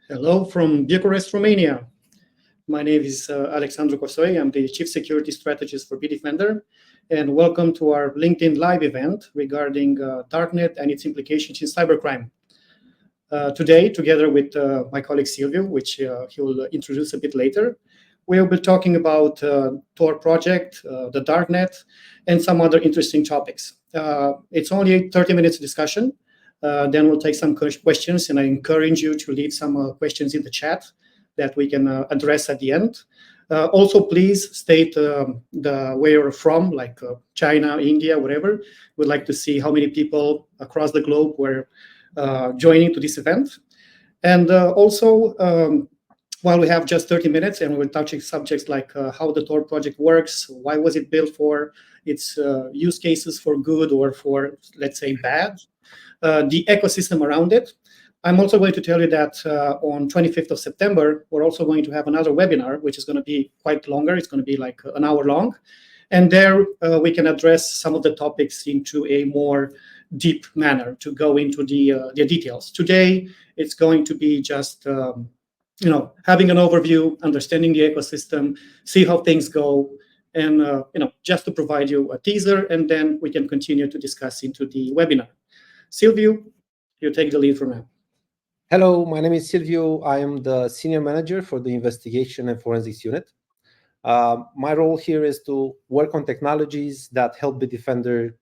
Hello from Bucharest, Romania. My name is Alexandru Kosoi. I'm the Chief Security Strategist for Bitdefender, and welcome to our LinkedIn Live event regarding Darknet and its implications in cybercrime. Today, together with my colleague Silvio, which he will introduce a bit later, we'll be talking about Tor project, the Darknet, and some other interesting topics. It's only a 30 minutes discussion. Then we'll take some questions, and I encourage you to leave some questions in the chat that we can address at the end. Also, please state where you're from, like China, India, whatever. We'd like to see how many people across the globe were joining to this event. And while we have just 30 minutes and we're touching subjects like how the Tor project works, why was it built for, its use cases for good or for, let's say, bad, the ecosystem around it. I'm also going to tell you that on 25th of September, we're also going to have another webinar, which is going to be quite longer. It's going to be like an hour long. And there we can address some of the topics into a more deep manner to go into the details. Today, it's going to be just having an overview, understanding the ecosystem, see how things go, and just to provide you a teaser, and then we can continue to discuss into the webinar. Silvio, you take the lead from now. Hello, my name is Silvio. I am the Senior Manager for the Investigation and Forensics Unit. My role here is to work on technologies that help Bitdefender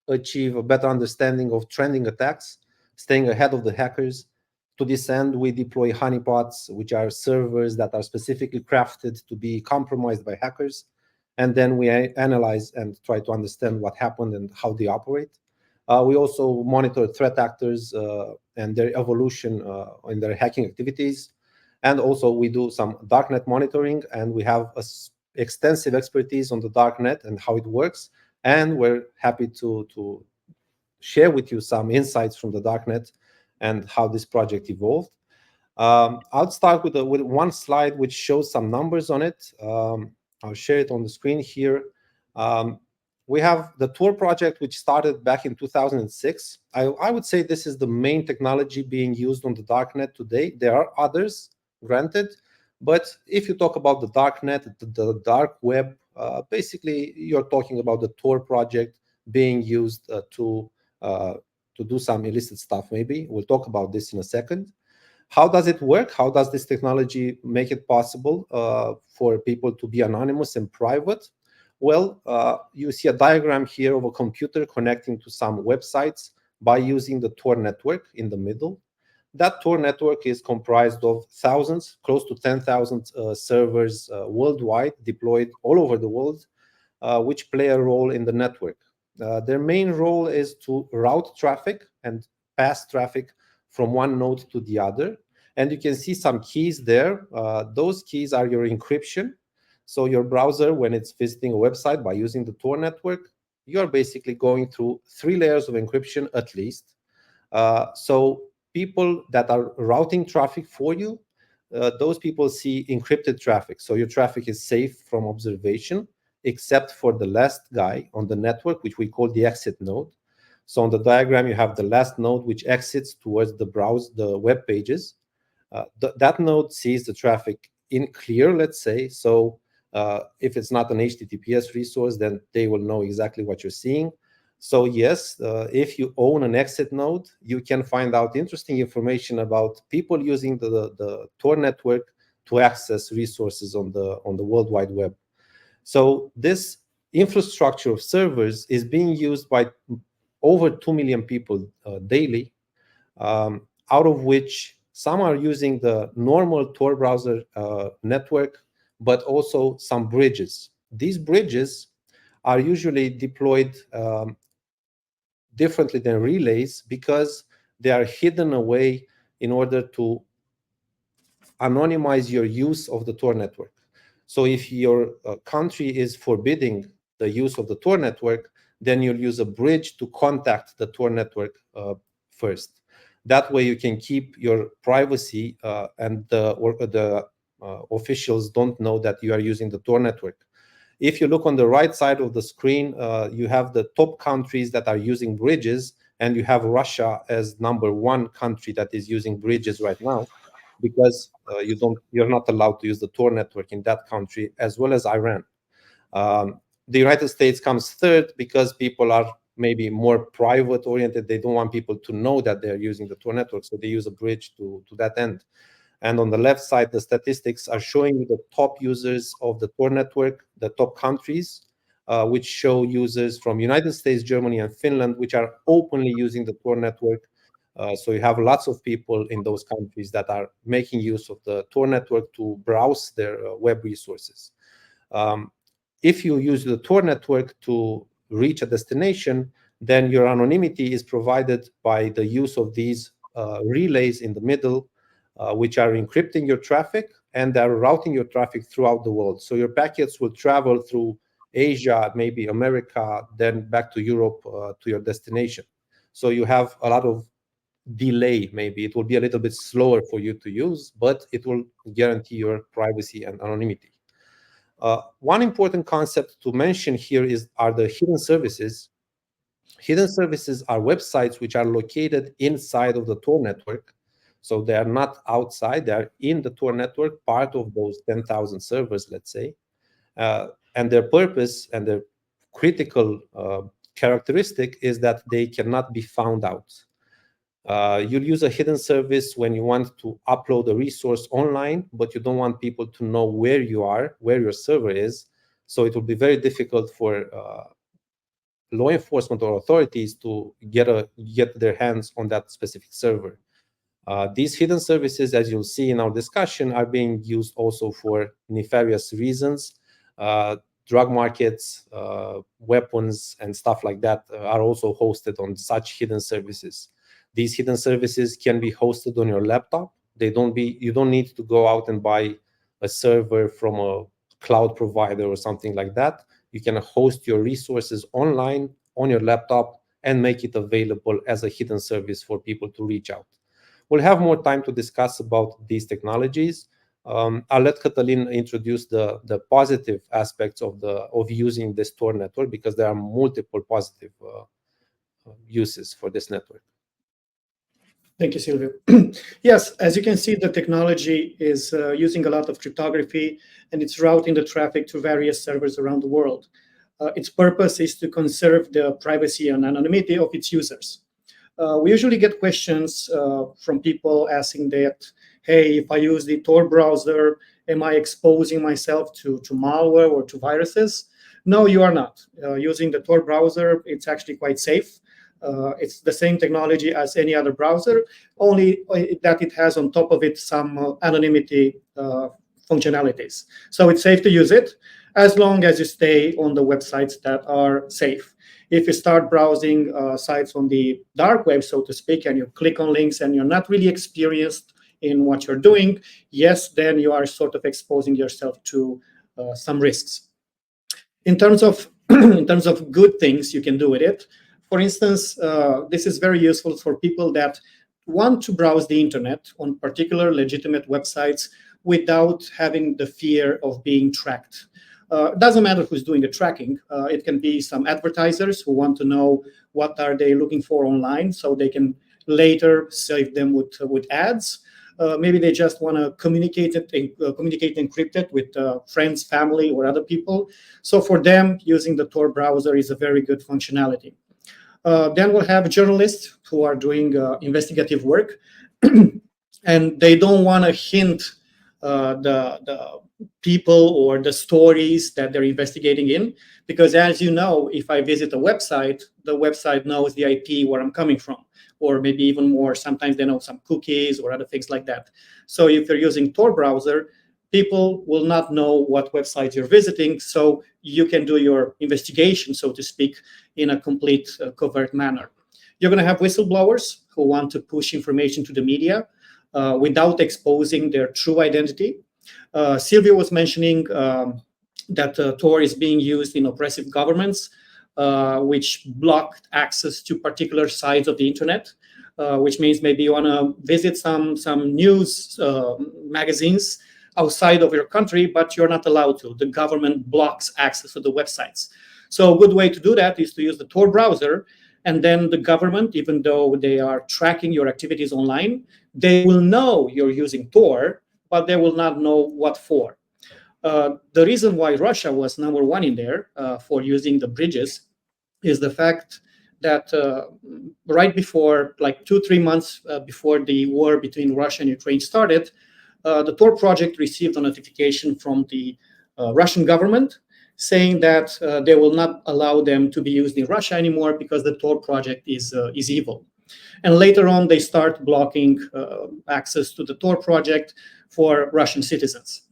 achieve a better understanding of trending attacks, staying ahead of the hackers. To this end, we deploy honeypots, which are servers that are specifically crafted to be compromised by hackers. And then we analyze and try to understand what happened and how they operate. We also monitor threat actors and their evolution in their hacking activities. And also we do some Darknet monitoring, and we have extensive expertise on the Darknet and how it works. And we're happy to share with you some insights from the Darknet and how this project evolved. I'll start with one slide which shows some numbers on it. I'll share it on the screen here. We have the Tor project, which started back in 2006. I would say this is the main technology being used on the Darknet today. There are others, granted, but if you talk about the Darknet, the dark web, basically you're talking about the Tor project being used to do some illicit stuff, maybe. We'll talk about this in a second. How does it work? How does this technology make it possible for people to be anonymous and private? Well, you see a diagram here of a computer connecting to some websites by using the Tor network in the middle. That Tor network is comprised of thousands, close to 10,000 servers worldwide, deployed all over the world, which play a role in the network. Their main role is to route traffic and pass traffic from one node to the other. And you can see some keys there. Those keys are your encryption. So your browser, when it's visiting a website by using the Tor network, you're basically going through 3 layers of encryption at least. So people that are routing traffic for you, those people see encrypted traffic. So your traffic is safe from observation, except for the last guy on the network, which we call the exit node. So on the diagram, you have the last node, which exits towards the web pages. That node sees the traffic in clear, let's say. So if it's not an HTTPS resource, then they will know exactly what you're seeing. So yes, if you own an exit node, you can find out interesting information about people using the Tor network to access resources on the World Wide Web. So this infrastructure of servers is being used by over 2 million people daily, out of which some are using the normal Tor browser network, but also some bridges. These bridges are usually deployed differently than relays because they are hidden away in order to anonymize your use of the Tor network. So if your country is forbidding the use of the Tor network, then you'll use a bridge to contact the Tor network first. That way you can keep your privacy and the officials don't know that you are using the Tor network. If you look on the right side of the screen, you have the top countries that are using bridges, and you have Russia as #1 country that is using bridges right now. because you're not allowed to use the Tor network in that country, as well as Iran. The United States comes third because people are maybe more private oriented. They don't want people to know that they're using the Tor network, so they use a bridge to that end. And on the left side, the statistics are showing you the top users of the Tor network, the top countries, which show users from United States, Germany, and Finland, which are openly using the Tor network. So you have lots of people in those countries that are making use of the Tor network to browse their web resources. If you use the Tor network to reach a destination, then your anonymity is provided by the use of these relays in the middle, which are encrypting your traffic and they're routing your traffic throughout the world. So your packets will travel through Asia, maybe America, then back to Europe to your destination. So you have a lot of delay. Maybe it will be a little bit slower for you to use, but it will guarantee your privacy and anonymity. One important concept to mention here are the hidden services. Hidden services are websites which are located inside of the Tor network. So they are not outside, they are in the Tor network, part of those 10,000 servers, let's say. And their purpose and their critical characteristic is that they cannot be found out. You'll use a hidden service when you want to upload a resource online, but you don't want people to know where you are, where your server is. So it will be very difficult for law enforcement or authorities to get their hands on that specific server. These hidden services, as you'll see in our discussion, are being used also for nefarious reasons. Drug markets, weapons, and stuff like that are also hosted on such hidden services. These hidden services can be hosted on your laptop. You don't need to go out and buy a server from a cloud provider or something like that. You can host your resources online on your laptop and make it available as a hidden service for people to reach out. We'll have more time to discuss about these technologies. I'll let Cătălin introduce the positive aspects of using this Tor network, because there are multiple positive uses for this network. Thank you, Silvio. Yes, as you can see, the technology is using a lot of cryptography, and it's routing the traffic to various servers around the world. Its purpose is to conserve the privacy and anonymity of its users. We usually get questions from people asking that, hey, if I use the Tor browser, am I exposing myself to malware or to viruses? No, you are not. Using the Tor browser, it's actually quite safe. It's the same technology as any other browser, only that it has on top of it some anonymity functionalities. So it's safe to use it as long as you stay on the websites that are safe. If you start browsing sites on the dark web, so to speak, and you click on links and you're not really experienced in what you're doing, yes, then you are sort of exposing yourself to some risks. In terms of good things you can do with it, for instance, this is very useful for people that want to browse the internet on particular legitimate websites without having the fear of being tracked. It doesn't matter who's doing the tracking. It can be some advertisers who want to know what are they looking for online, so they can later save them with ads. Maybe they just want to communicate encrypted with friends, family, or other people. So for them, using the Tor browser is a very good functionality. Then we'll have journalists who are doing investigative work, and they don't want to hint the people or the stories that they're investigating in, because as you know, if I visit a website, the website knows the IP where I'm coming from, or maybe even more, sometimes they know some cookies or other things like that. So if you're using Tor browser, people will not know what website you're visiting, so you can do your investigation, so to speak, in a complete covert manner. You're going to have whistleblowers who want to push information to the media without exposing their true identity. Silvio was mentioning that Tor is being used in oppressive governments, which block access to particular sides of the internet, which means maybe you want to visit some news magazines outside of your country, but you're not allowed to. The government blocks access to the websites. So a good way to do that is to use the Tor browser And then the government, even though they are tracking your activities online, they will know you're using Tor, but they will not know what for. The reason why Russia was number one in there for using the bridges is the fact that right before, like 2-3 months before the war between Russia and Ukraine started, the Tor project received a notification from the Russian government saying that they will not allow them to be used in Russia anymore because the Tor project is evil. And later on, they start blocking access to the Tor project for Russian citizens.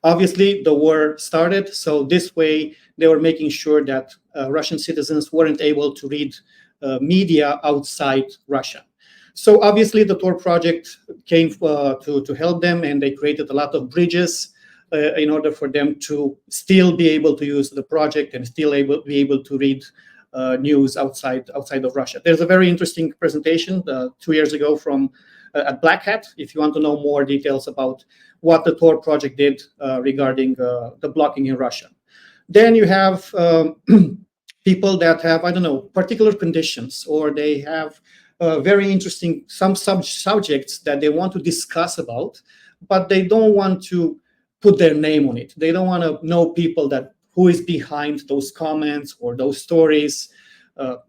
Obviously, the war started, so this way they were making sure that Russian citizens weren't able to read media outside Russia. So obviously, the Tor project came to help them, and they created a lot of bridges in order for them to still be able to use the project and still be able to read news outside of Russia. There's a very interesting presentation 2 years ago from at Black Hat, if you want to know more details about what the Tor project did regarding the blocking in Russia. Then you have people that have, I don't know, particular conditions, or they have very interesting some subjects that they want to discuss about, but they don't want to put their name on it. They don't want to know people that who is behind those comments or those stories.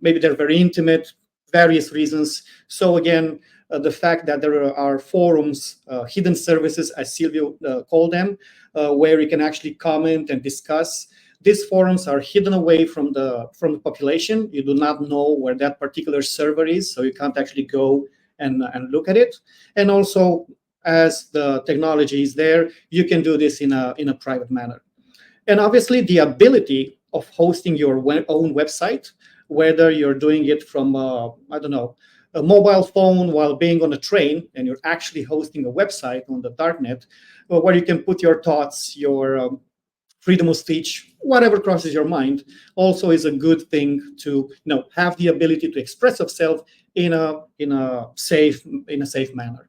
Maybe they're very intimate, various reasons. So again, the fact that there are forums, hidden services, as Silvio called them, where you can actually comment and discuss. These forums are hidden away from the population. You do not know where that particular server is, so you can't actually go and look at it. And also, as the technology is there, you can do this in a private manner. And obviously, the ability of hosting your own website, whether you're doing it from, I don't know, a mobile phone while being on a train, and you're actually hosting a website on the Darknet, where you can put your thoughts, your freedom of speech, whatever crosses your mind, also is a good thing to have the ability to express yourself in a safe manner.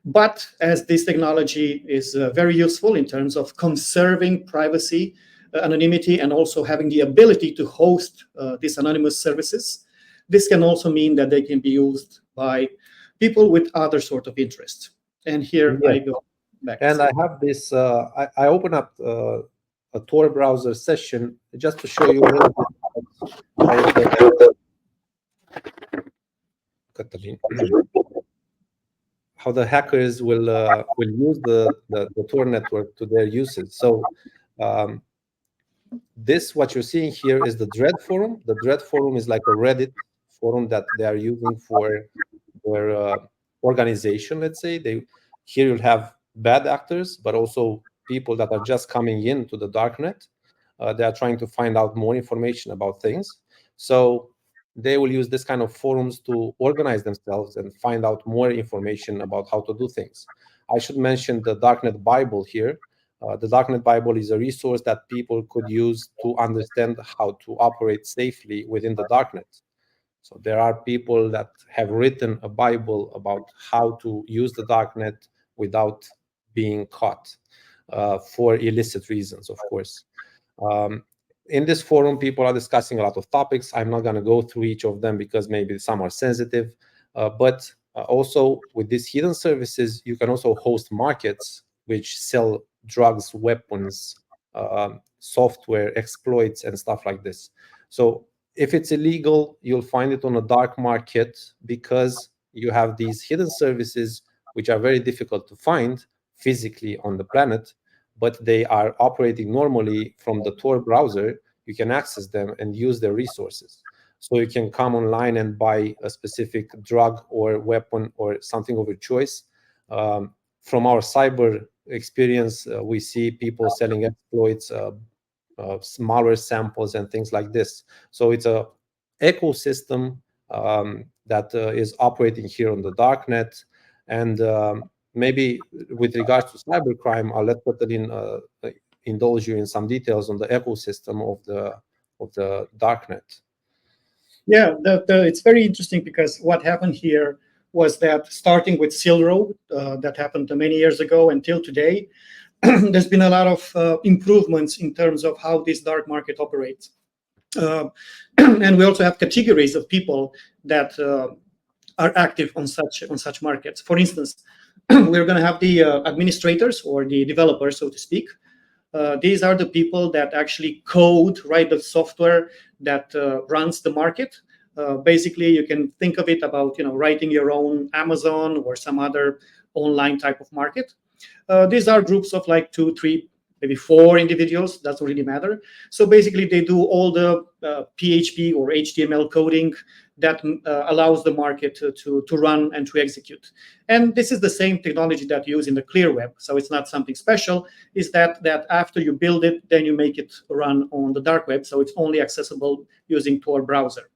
But as this technology is very useful in terms of conserving privacy, anonymity, and also having the ability to host these anonymous services, this can also mean that they can be used by people with other sort of interests. And here I go back. And I have this, I open up a Tor browser session just to show you a little bit how the hackers will use the Tor network to their uses. So what you're seeing here is the Dread forum. The Dread forum is like a Reddit forum that they are using for their organization, let's say. Here you'll have bad actors, but also people that are just coming into the Darknet. They are trying to find out more information about things. So they will use this kind of forums to organize themselves and find out more information about how to do things. I should mention the Darknet Bible here. The Darknet Bible is a resource that people could use to understand how to operate safely within the Darknet. So there are people that have written a Bible about how to use the Darknet without being caught for illicit reasons, of course. In this forum, people are discussing a lot of topics. I'm not going to go through each of them because maybe some are sensitive. But also with these hidden services, you can also host markets which sell drugs, weapons, software, exploits, and stuff like this. So if it's illegal, you'll find it on a dark market because you have these hidden services which are very difficult to find physically on the planet, but they are operating normally from the Tor browser. You can access them and use their resources. So you can come online and buy a specific drug or weapon or something of your choice. From our cyber experience, we see people selling exploits, malware samples, and things like this. So it's a ecosystem that is operating here on the Darknet. And maybe with regards to cybercrime, I'll let Katalin indulge you in some details on the ecosystem of the Darknet. Yeah, it's very interesting because what happened here was that starting with Silro, that happened many years ago until today, there's been a lot of improvements in terms of how this dark market operates. And we also have categories of people that are active on such markets. For instance, we're going to have the administrators or the developers, so to speak. These are the people that actually code, write the software that runs the market. Basically, you can think of it about writing your own Amazon or some other online type of market. These are groups of like 2, 3, maybe 4 individuals. Doesn't really matter. So basically, they do all the PHP or HTML coding that allows the market to run and to execute. And this is the same technology that you use in the clear web. So it's not something special. Is that after you build it, then you make it run on the dark web. So it's only accessible using Tor browser.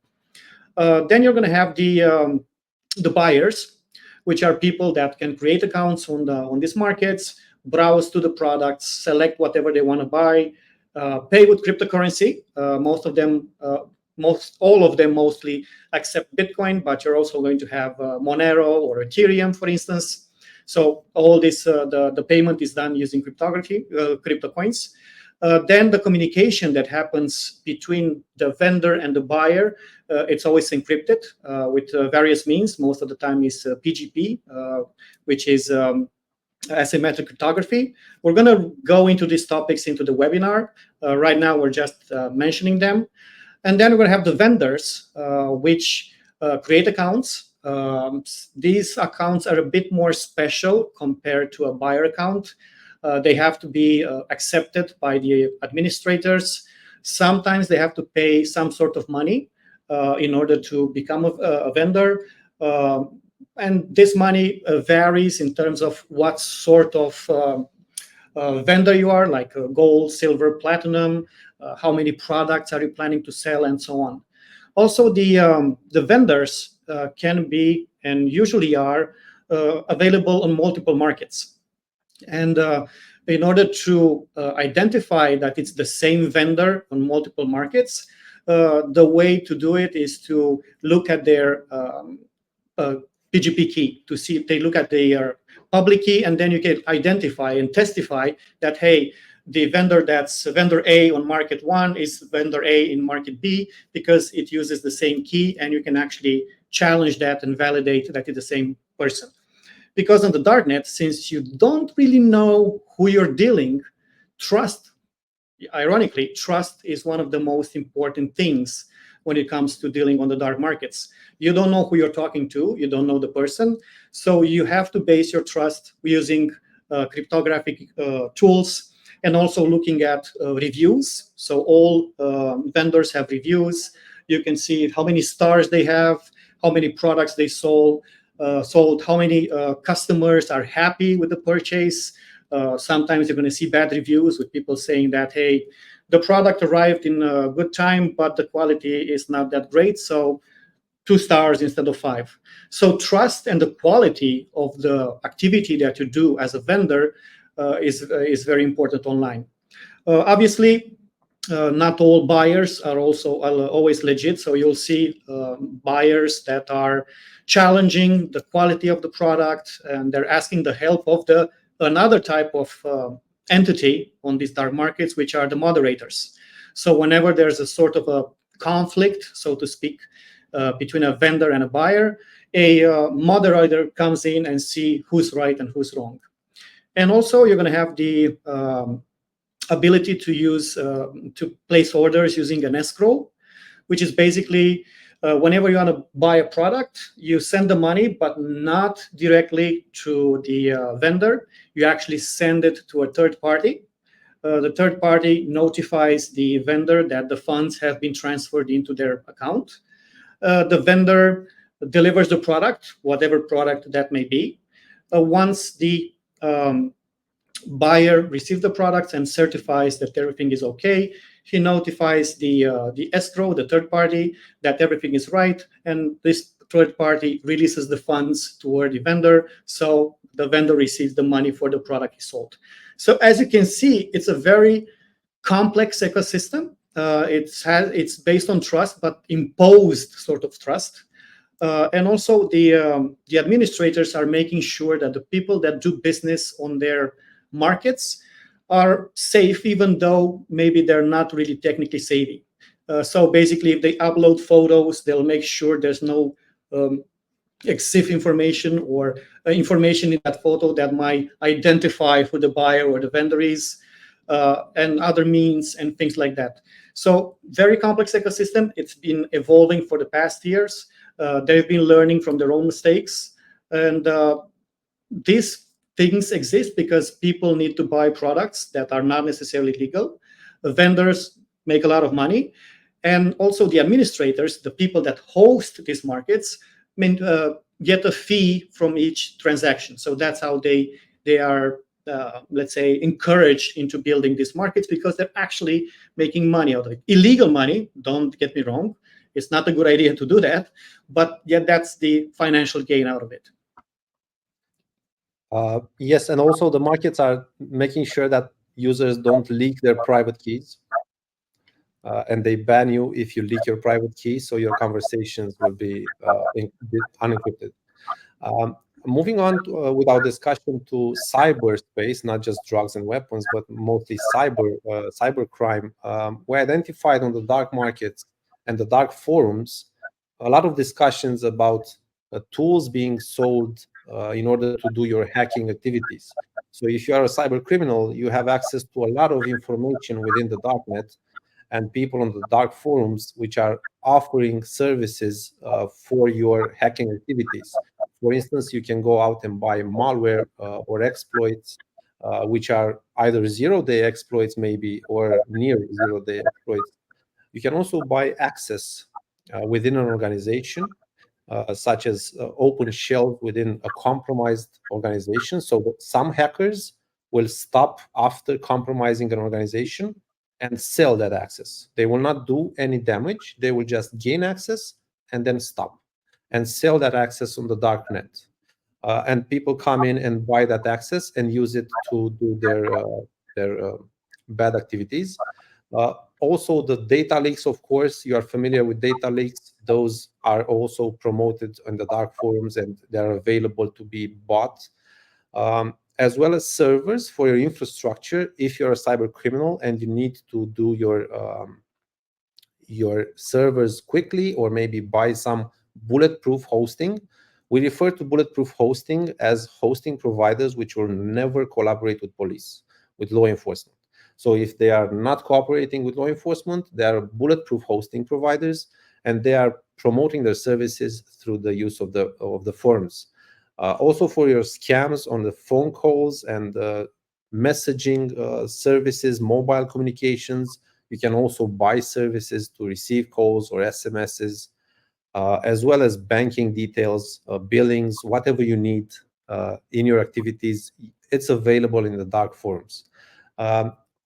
Then you're going to have the buyers, which are people that can create accounts on these markets, browse to the products, select whatever they want to buy, pay with cryptocurrency. All of them mostly accept Bitcoin, but you're also going to have Monero or Ethereum, for instance. So all this, the payment is done using cryptography, crypto coins. Then the communication that happens between the vendor and the buyer, it's always encrypted with various means. Most of the time is PGP, which is asymmetric cryptography. We're going to go into these topics into the webinar. Right now, we're just mentioning them. And then we're going to have the vendors, which create accounts. These accounts are a bit more special compared to a buyer account. They have to be accepted by the administrators. Sometimes they have to pay some sort of money in order to become a vendor. And this money varies in terms of what sort of vendor you are, like gold, silver, platinum, how many products are you planning to sell, and so on. Also, the vendors can be and usually are available on multiple markets. And in order to identify that it's the same vendor on multiple markets, the way to do it is to look at their PGP key, to see if they look at their public key, and then you can identify and testify that, hey, the vendor that's vendor A on market 1 is vendor A in market B, because it uses the same key, and you can actually challenge that and validate that it's the same person. Because on the darknet, since you don't really know who you're dealing, ironically, trust is one of the most important things when it comes to dealing on the dark markets. You don't know who you're talking to, you don't know the person, so you have to base your trust using cryptographic tools, and also looking at reviews. So all vendors have reviews. You can see how many stars they have, how many products they sold, how many customers are happy with the purchase. Sometimes you're going to see bad reviews with people saying that, hey, the product arrived in a good time, but the quality is not that great, so 2 stars instead of 5. So trust and the quality of the activity that you do as a vendor is very important online. Obviously, not all buyers are also always legit. So you'll see buyers that are challenging the quality of the product, and they're asking the help of another type of entity on these dark markets, which are the moderators. So whenever there's a sort of a conflict, so to speak, between a vendor and a buyer, a moderator comes in and see who's right and who's wrong. And also, you're going to have the ability to use to place orders using an escrow, which is basically whenever you want to buy a product, you send the money, but not directly to the vendor. You actually send it to a third party. The third party notifies the vendor that the funds have been transferred into their account. The vendor delivers the product, whatever product that may be. Once the buyer receives the products and certifies that everything is okay, he notifies the escrow, the third party, that everything is right, and this third party releases the funds toward the vendor, so the vendor receives the money for the product he sold. So as you can see, it's a very complex ecosystem. It's based on trust, but imposed sort of trust. And also the administrators are making sure that the people that do business on their markets are safe, even though maybe they're not really technically savvy. So basically, if they upload photos, they'll make sure there's no EXIF information or information in that photo that might identify who the buyer or the vendor is, and other means and things like that. So very complex ecosystem. It's been evolving for the past years. They've been learning from their own mistakes. And these things exist because people need to buy products that are not necessarily legal. Vendors make a lot of money. And also the administrators, the people that host these markets, get a fee from each transaction. So that's how they are, let's say, encouraged into building these markets, because they're actually making money out of it. Illegal money, don't get me wrong. It's not a good idea to do that, but yeah, that's the financial gain out of it. Yes, and also the markets are making sure that users don't leak their private keys. And they ban you if you leak your private key, so your conversations will be unencrypted. Moving on with our discussion to cyberspace, not just drugs and weapons, but mostly cybercrime. We identified on the dark markets and the dark forums a lot of discussions about tools being sold in order to do your hacking activities. So if you are a cyber criminal, you have access to a lot of information within the darknet, and people on the dark forums which are offering services for your hacking activities. For instance, you can go out and buy malware or exploits, which are either zero-day exploits maybe or near zero-day exploits. You can also buy access within an organization, such as open shell within a compromised organization. So some hackers will stop after compromising an organization and sell that access. They will not do any damage. They will just gain access and then stop and sell that access on the dark net. And people come in and buy that access and use it to do their bad activities. Also, the data leaks, of course, you are familiar with data leaks. Those are also promoted on the dark forums, and they're available to be bought. As well as servers for your infrastructure. If you're a cyber criminal and you need to do your servers quickly, or maybe buy some bulletproof hosting. We refer to bulletproof hosting as hosting providers which will never collaborate with police, with law enforcement. So if they are not cooperating with law enforcement, they are bulletproof hosting providers, and they are promoting their services through the use of the forums. Also for your scams on the phone calls and messaging services, mobile communications, you can also buy services to receive calls or SMSs, as well as banking details, billings, whatever you need in your activities. It's available in the dark forums.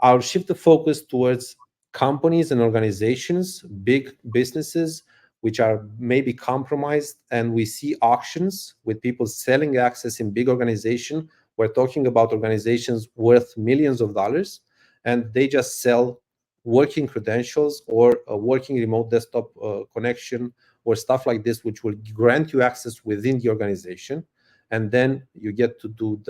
I'll shift the focus towards companies and organizations, big businesses, which are maybe compromised, and we see auctions with people selling access in big organizations. We're talking about organizations worth millions of dollars, and they just sell working credentials or a working remote desktop connection or stuff like this, which will grant you access within the organization. And then you get to do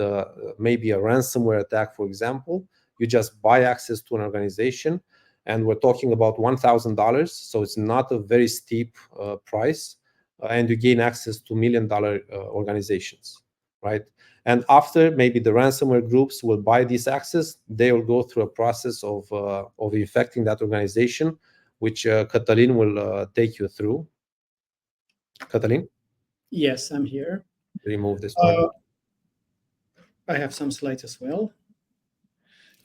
maybe a ransomware attack, for example. You just buy access to an organization, and we're talking about $1,000, so it's not a very steep price, and you gain access to $1 million organizations, right? And after, maybe the ransomware groups will buy this access, they will go through a process of infecting that organization, which Cătălin will take you through. Cătălin? Yes, I'm here. Remove this one. I have some slides as well.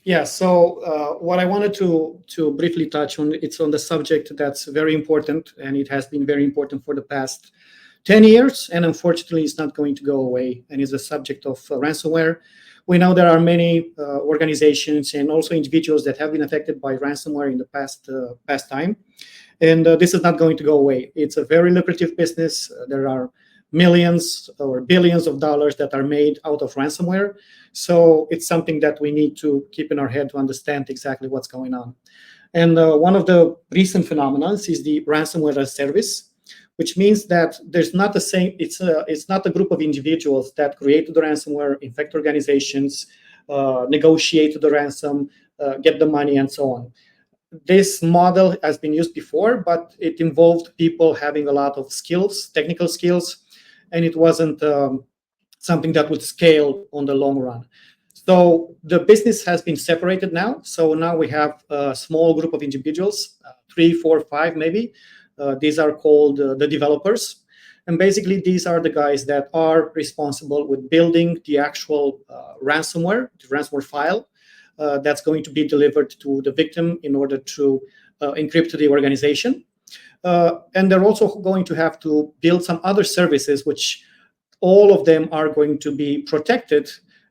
Yeah, so what I wanted to briefly touch on, it's on the subject that's very important, and it has been very important for the past 10 years, and unfortunately it's not going to go away, and is the subject of ransomware. We know there are many organizations and also individuals that have been affected by ransomware in the past time, and this is not going to go away. It's a very lucrative business. There are millions or billions of dollars that are made out of ransomware. So it's something that we need to keep in our head to understand exactly what's going on. And one of the recent phenomena is the ransomware-as-a-service, which means that there's not the same. It's not a group of individuals that create the ransomware, infect organizations, negotiate the ransom, get the money, and so on. This model has been used before, but it involved people having a lot of skills, technical skills, and it wasn't something that would scale on the long run. So the business has been separated now. So now we have a small group of individuals, 3, 4, 5 maybe. These are called the developers. And basically, these are the guys that are responsible with building the actual ransomware, the ransomware file that's going to be delivered to the victim in order to encrypt the organization. And they're also going to have to build some other services, which all of them are going to be protected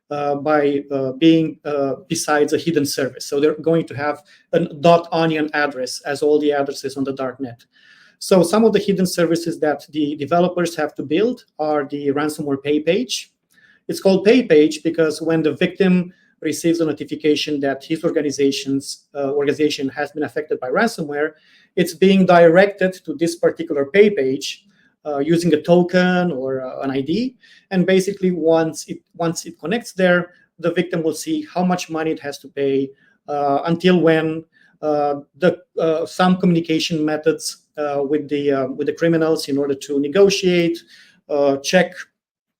by being besides a hidden service. So they're going to have an .onion address as all the addresses on the darknet. So some of the hidden services that the developers have to build are the ransomware pay page. It's called pay page because when the victim receives a notification that his organization has been affected by ransomware, it's being directed to this particular pay page using a token or an ID. And basically, once it connects there, the victim will see how much money it has to pay, until when some communication methods with the criminals in order to negotiate, check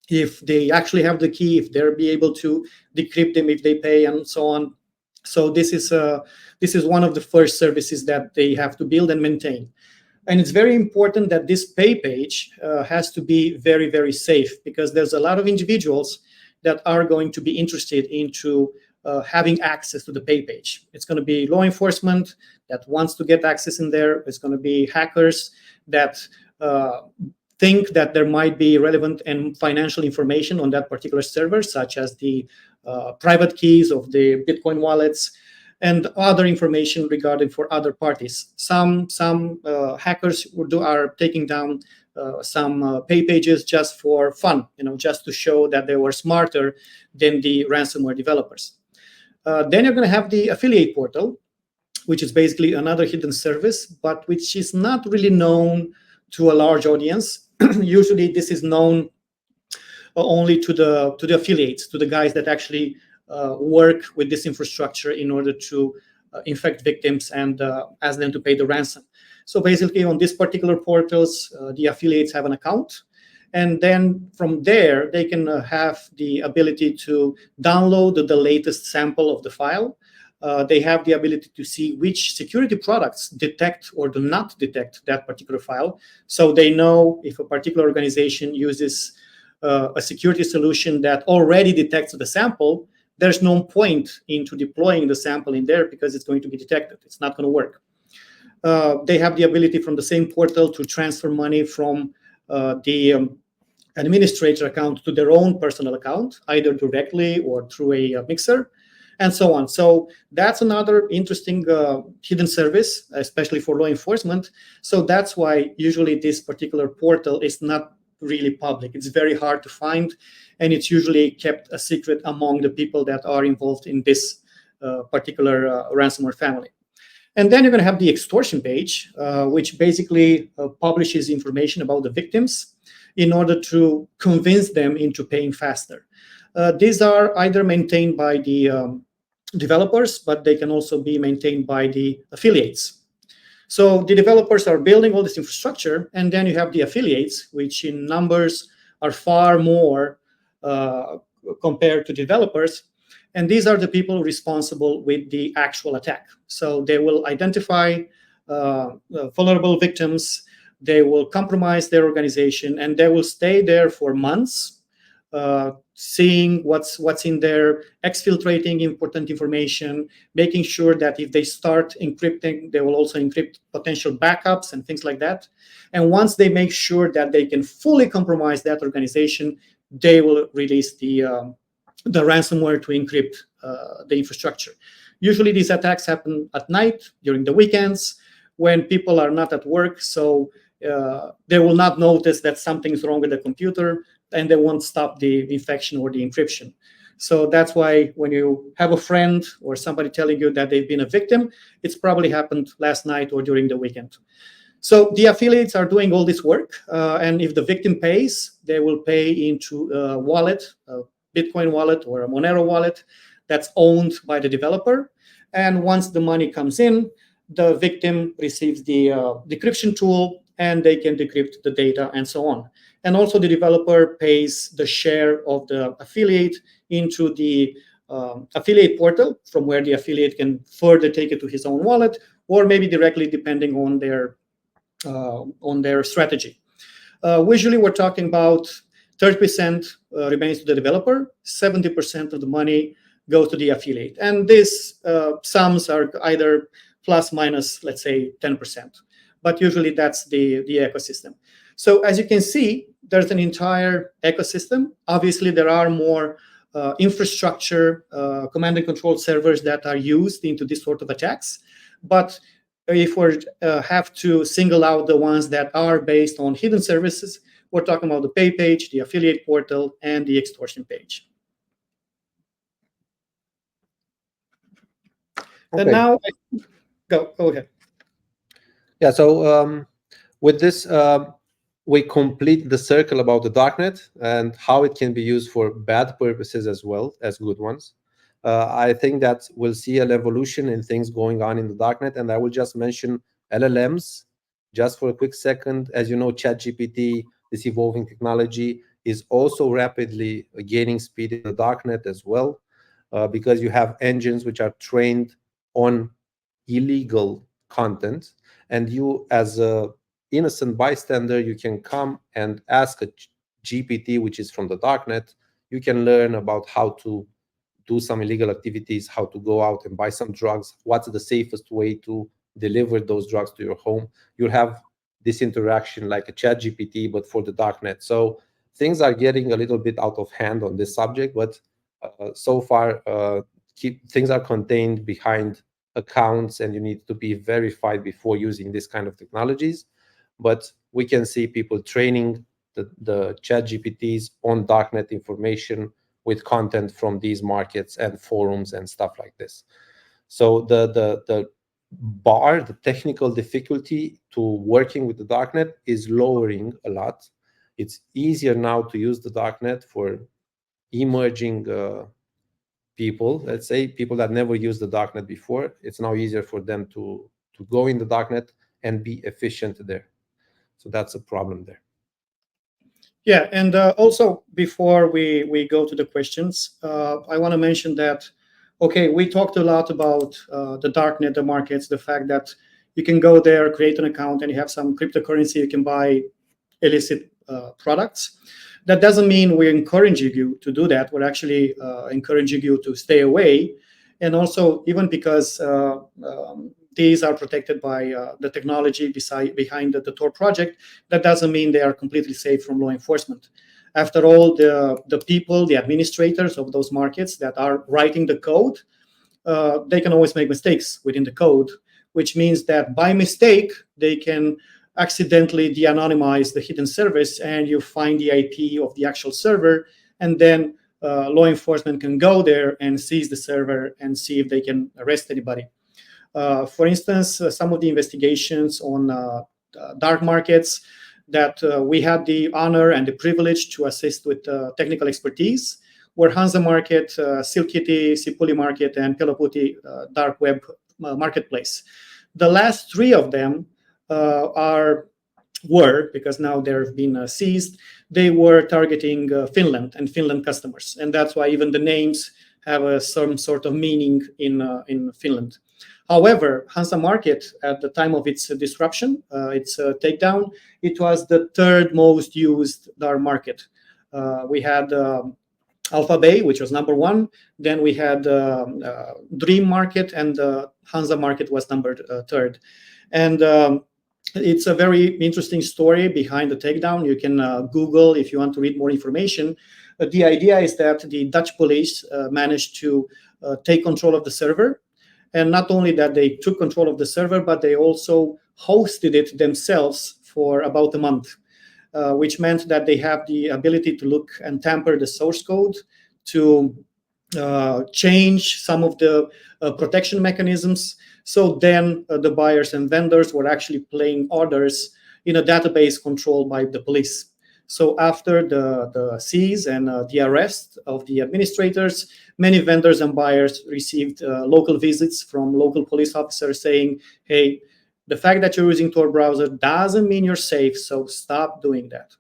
if they actually have the key, if they'll be able to decrypt them if they pay, and so on. So this is one of the first services that they have to build and maintain. And it's very important that this pay page has to be very, very safe, because there's a lot of individuals that are going to be interested into having access to the pay page. It's going to be law enforcement that wants to get access in there. It's going to be hackers that think that there might be relevant and financial information on that particular server, such as the private keys of the Bitcoin wallets and other information regarding for other parties. Some hackers are taking down some pay pages just for fun, just to show that they were smarter than the ransomware developers. Then you're going to have the affiliate portal, which is basically another hidden service, but which is not really known to a large audience. Usually this is known only to the affiliates, to the guys that actually work with this infrastructure in order to infect victims and ask them to pay the ransom. So basically on these particular portals, the affiliates have an account. And then from there, they can have the ability to download the latest sample of the file. They have the ability to see which security products detect or do not detect that particular file. So they know if a particular organization uses a security solution that already detects the sample, there's no point into deploying the sample in there because it's going to be detected. It's not going to work. They have the ability from the same portal to transfer money from the administrator account to their own personal account, either directly or through a mixer, and so on. So that's another interesting hidden service, especially for law enforcement. So that's why usually this particular portal is not really public. It's very hard to find, and it's usually kept a secret among the people that are involved in this particular ransomware family. And then you're going to have the extortion page, which basically publishes information about the victims in order to convince them into paying faster. These are either maintained by the developers, but they can also be maintained by the affiliates. So the developers are building all this infrastructure, and then you have the affiliates, which in numbers are far more compared to developers. And these are the people responsible with the actual attack. So they will identify vulnerable victims, they will compromise their organization, and they will stay there for months, seeing what's in there, exfiltrating important information, making sure that if they start encrypting, they will also encrypt potential backups and things like that. And once they make sure that they can fully compromise that organization, they will release the ransomware to encrypt the infrastructure. Usually these attacks happen at night, during the weekends, when people are not at work, so they will not notice that something's wrong with the computer, and they won't stop the infection or the encryption. So that's why when you have a friend or somebody telling you that they've been a victim, it's probably happened last night or during the weekend. So the affiliates are doing all this work, and if the victim pays, they will pay into a wallet, a Bitcoin wallet or a Monero wallet that's owned by the developer. And once the money comes in, the victim receives the decryption tool, and they can decrypt the data and so on. And also the developer pays the share of the affiliate into the affiliate portal, from where the affiliate can further take it to his own wallet, or maybe directly, depending on their strategy. Usually we're talking about 30% remains to the developer, 70% of the money goes to the affiliate. And these sums are either plus minus, let's say, 10%. But usually that's the ecosystem. So as you can see, there's an entire ecosystem. Obviously, there are more infrastructure, command and control servers that are used into this sort of attacks. But if we have to single out the ones that are based on hidden services, we're talking about the pay page, the affiliate portal, and the extortion page. Okay. And now, go ahead. Yeah, so with this, we complete the circle about the darknet and how it can be used for bad purposes as well as good ones. I think that we'll see an evolution in things going on in the darknet, and I will just mention LLMs just for a quick second. As you know, ChatGPT, this evolving technology, is also rapidly gaining speed in the darknet as well, because you have engines which are trained on illegal content, and you, as a innocent bystander, you can come and ask a GPT, which is from the darknet. You can learn about how to do some illegal activities, how to go out and buy some drugs, what's the safest way to deliver those drugs to your home. You'll have this interaction like a chat GPT, but for the darknet. So things are getting a little bit out of hand on this subject, but so far things are contained behind accounts, and you need to be verified before using this kind of technologies. But we can see people training the chat GPTs on darknet information with content from these markets and forums and stuff like this. So the bar, the technical difficulty to working with the darknet is lowering a lot. It's easier now to use the darknet for emerging people, let's say people that never used the darknet before. It's now easier for them to go in the darknet and be efficient there. So that's a problem there. Yeah, and also before we go to the questions, I want to mention that, okay, we talked a lot about the darknet, the markets, the fact that you can go there, create an account, and you have some cryptocurrency, you can buy illicit products. That doesn't mean we're encouraging you to do that. We're actually encouraging you to stay away. And also, even because these are protected by the technology behind the Tor project, that doesn't mean they are completely safe from law enforcement. After all, the people, the administrators of those markets that are writing the code, they can always make mistakes within the code, which means that by mistake, they can accidentally de-anonymize the hidden service, and you find the IP of the actual server, and then law enforcement can go there and seize the server and see if they can arrest anybody. For instance, some of the investigations on dark markets that we had the honor and the privilege to assist with technical expertise were Hansa Market, Silkity, Sipuli Market, and Peloputi dark web marketplace. The last three of them were, because now they've been seized, they were targeting Finland and Finland customers. And that's why even the names have some sort of meaning in Finland. However, Hansa Market, at the time of its disruption, its takedown, it was the third most used dark market. We had Alpha Bay, which was number one. Then we had Dream Market, and Hansa Market was number third. And it's a very interesting story behind the takedown. You can Google if you want to read more information. The idea is that the Dutch police managed to take control of the server. And not only that they took control of the server, but they also hosted it themselves for about a month, which meant that they have the ability to look and tamper the source code, to change some of the protection mechanisms. So then the buyers and vendors were actually playing orders in a database controlled by the police. So after the seize and the arrest of the administrators, many vendors and buyers received local visits from local police officers saying, hey, the fact that you're using Tor browser doesn't mean you're safe, so stop doing that.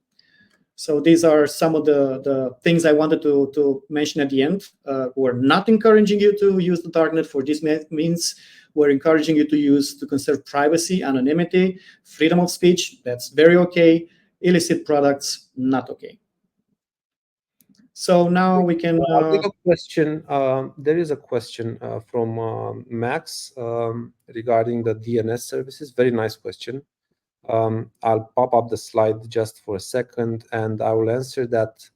So these are some of the things I wanted to mention at the end. We're not encouraging you to use the Darknet for this means. We're encouraging you to conserve privacy, anonymity, freedom of speech. That's very okay. Illicit products, not okay. So now we can. A question. There is a question from Max regarding the DNS services. Very nice question. I'll pop up the slide just for a second, and I will answer that.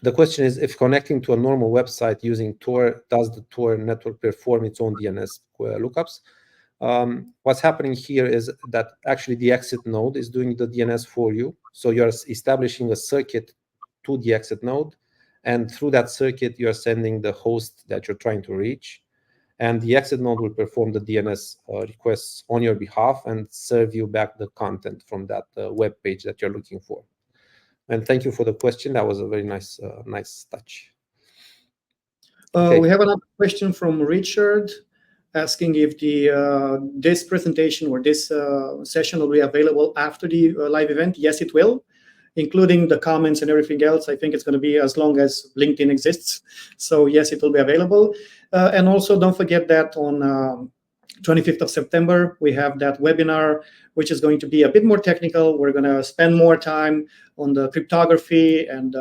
The question is, if connecting to a normal website using Tor, does the Tor network perform its own DNS lookups? What's happening here is that actually the exit node is doing the DNS for you. So you're establishing a circuit to the exit node, and through that circuit, you're sending the host that you're trying to reach. And the exit node will perform the DNS requests on your behalf and serve you back the content from that web page that you're looking for. And thank you for the question. That was a very nice touch. Okay. We have another question from Richard asking if this presentation or this session will be available after the live event. Yes, it will, including the comments and everything else. I think it's going to be as long as LinkedIn exists. So yes, it will be available. And also don't forget that on 25th of September, we have that webinar, which is going to be a bit more technical. We're going to spend more time on the cryptography and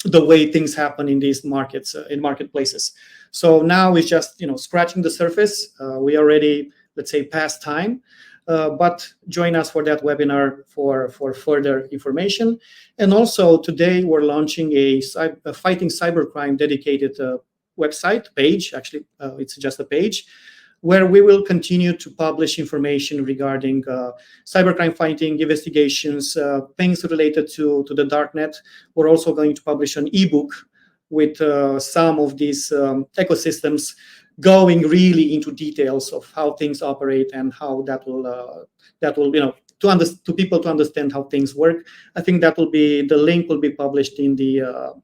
the way things happen in these markets, in marketplaces. So now it's just scratching the surface. We already, let's say, past time. But join us for that webinar for further information. And also today we're launching a Fighting Cybercrime dedicated website page. Actually, it's just a page where we will continue to publish information regarding cybercrime fighting, investigations, things related to the Darknet. We're also going to publish an ebook with some of these ecosystems going really into details of how things operate and how that will to people to understand how things work. I think that will be, the link will be published in the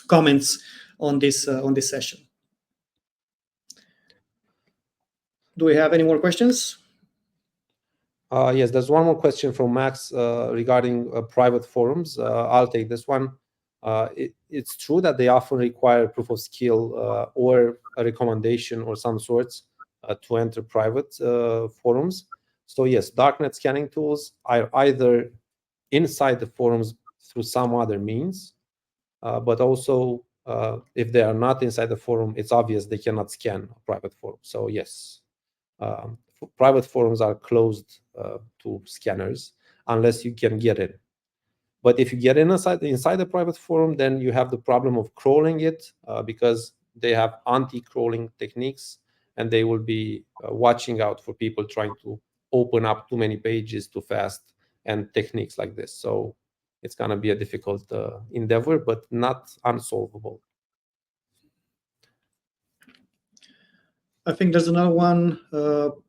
comments on this session. Do we have any more questions? Yes, there's one more question from Max regarding private forums. I'll take this one. It's true that they often require proof of skill or a recommendation or some sorts to enter private forums. So yes, Darknet scanning tools are either inside the forums through some other means, but also if they are not inside the forum, it's obvious they cannot scan a private forum. So yes. Private forums are closed to scanners unless you can get in. But if you get inside the private forum, then you have the problem of crawling it because they have anti-crawling techniques, and they will be watching out for people trying to open up too many pages too fast and techniques like this. So it's going to be a difficult endeavor, but not unsolvable. I think there's another one,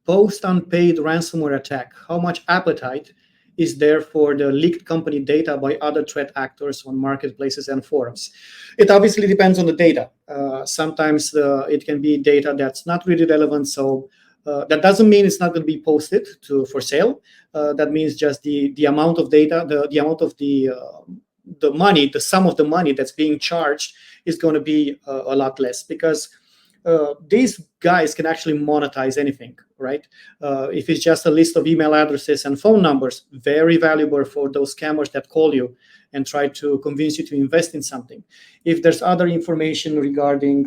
post-unpaid ransomware attack. How much appetite is there for the leaked company data by other threat actors on marketplaces and forums? It obviously depends on the data. Sometimes it can be data that's not really relevant, so that doesn't mean it's not going to be posted for sale. That means just the amount of data, the amount of the money, the sum of the money that's being charged is going to be a lot less, because these guys can actually monetize anything, right? If it's just a list of email addresses and phone numbers, very valuable for those scammers that call you and try to convince you to invest in something. If there's other information regarding,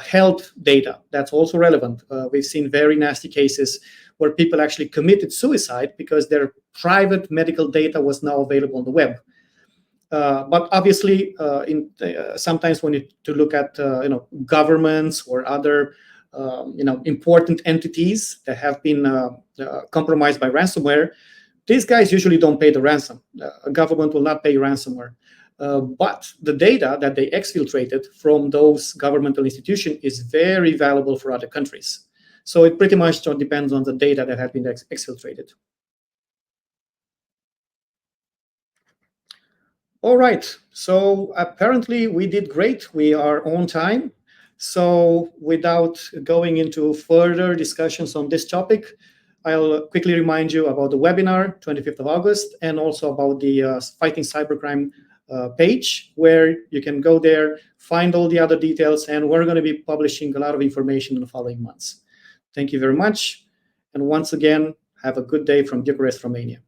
health data, that's also relevant. We've seen very nasty cases where people actually committed suicide because their private medical data was now available on the web. But obviously, sometimes when you to look at governments or other important entities that have been compromised by ransomware, these guys usually don't pay the ransom. A government will not pay ransomware, but the data that they exfiltrated from those governmental institutions is very valuable for other countries. So it pretty much depends on the data that has been exfiltrated. All right, so apparently we did great. We are on time. So without going into further discussions on this topic, I'll quickly remind you about the webinar, 25th of August, and also about the Fighting Cybercrime page, where you can go there, find all the other details, and we're going to be publishing a lot of information in the following months. Thank you very much. And once again, have a good day from Bucharest, Romania.